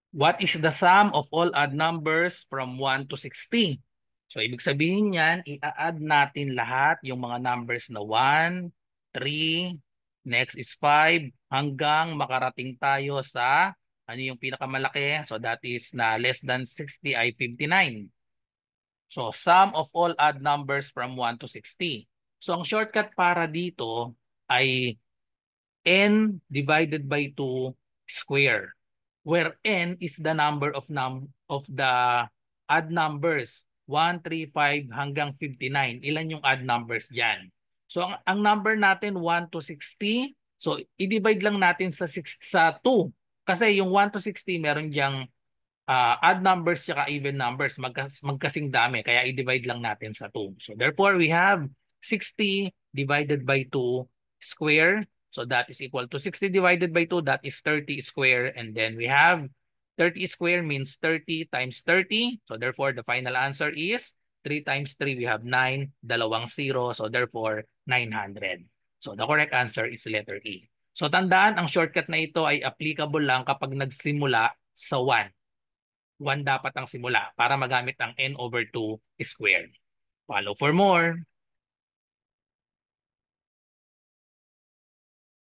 What is the sum of all odd numbers from 1 to 60? So, ibig sabihin niyan, i-add natin lahat yung mga numbers na 1, 3, next is 5, hanggang makarating tayo sa ano yung pinakamalaki. So, that is na less than 60 ay 59. So, sum of all odd numbers from 1 to 60. So, ang shortcut para dito ay n divided by 2 square, where n is the number of the odd numbers 1, 3, 5 hanggang 59. Ilan yung odd numbers diyan? So ang number natin 1 to 60. So i-divide lang natin sa 2 kasi yung 1 to 60 meron diyang odd numbers at even numbers, magkasing dami, kaya i-divide lang natin sa 2. So therefore, we have 60 divided by 2 square. So that is equal to 60 divided by 2, that is 30 square. And then we have 30 square means 30 times 30. So therefore, the final answer is 3 times 3, we have 9, dalawang 0. So therefore, 900. So the correct answer is letter E. So tandaan, ang shortcut na ito ay applicable lang kapag nagsimula sa 1. 1 dapat ang simula para magamit ang n over 2 squared. Follow for more.